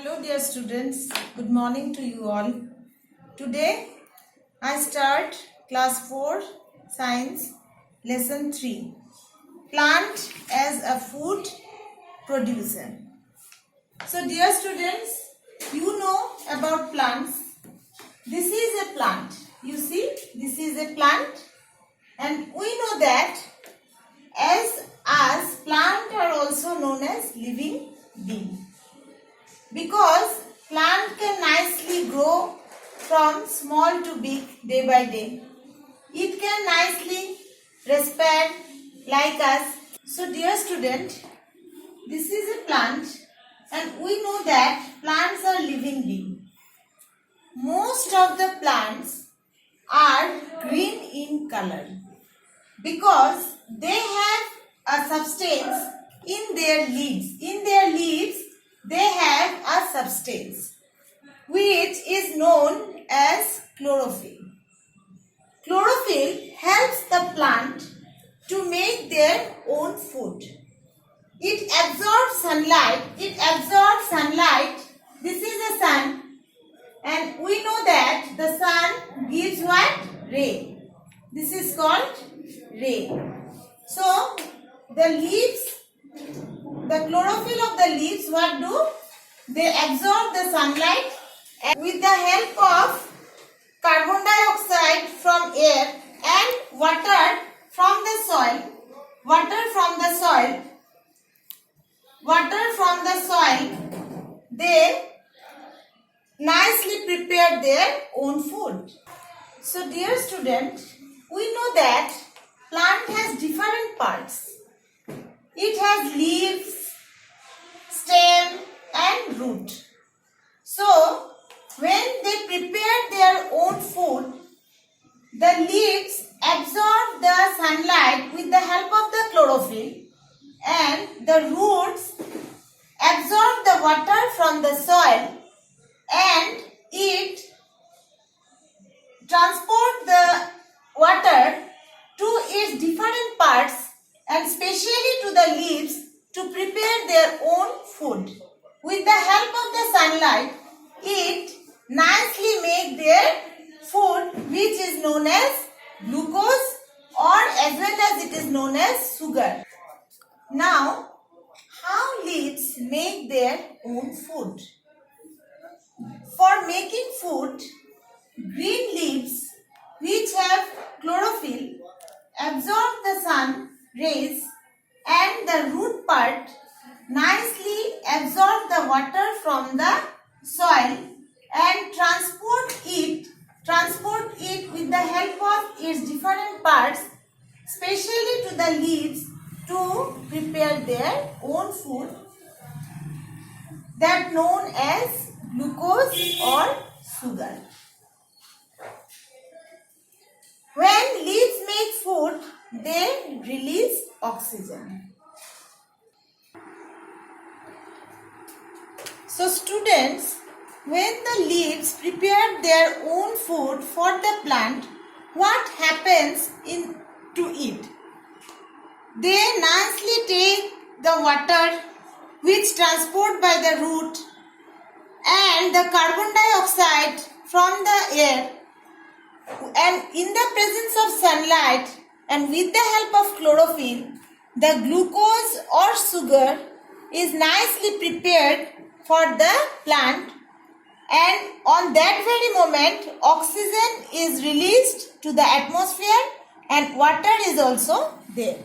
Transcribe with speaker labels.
Speaker 1: Hello dear students, good morning to you all. Today I start class 4 science lesson 3, plant as a food producer. So dear students, you know about plants. This is a plant. You see, this is a plant, and we know that as plant are also known as living being. Because plant can nicely grow from small to big day by day. It can nicely respire like us. So dear student, this is a plant and we know that plants are living beings. Most of the plants are green in color because they have a substance in their leaves. In their leaves, they have a substance which is known as chlorophyll. Chlorophyll helps the plant to make their own food. It absorbs sunlight. This is the sun, and we know that the sun gives what? Ray. This is called ray. So the leaves, the chlorophyll of the leaves, what do? They absorb the sunlight and with the help of carbon dioxide from air and water from the soil, they nicely prepare their own food. So dear student, we know that plant has different parts. It has leaves, stem and root. So, when they prepare their own food, the leaves absorb the sunlight with the help of the chlorophyll, and the roots absorb the water from the soil, and it transport the water to its different parts and specially to the leaves to prepare their own food. With the help of the sunlight, it nicely make their food, which is known as glucose, or as well as it is known as sugar. Now, how leaves make their own food? For making food, green leaves which have chlorophyll absorb the sun rays, and the root part nicely absorb the water from the soil and transport it with the help of its different parts, specially to the leaves, to prepare their own food, that known as glucose or sugar. When leaves make food, they release oxygen. So students, when the leaves prepare their own food for the plant, what happens to it? They nicely take the water which transport by the root and the carbon dioxide from the air, and in the presence of sunlight and with the help of chlorophyll, the glucose or sugar is nicely prepared for the plant, and on that very moment oxygen is released to the atmosphere and water is also there.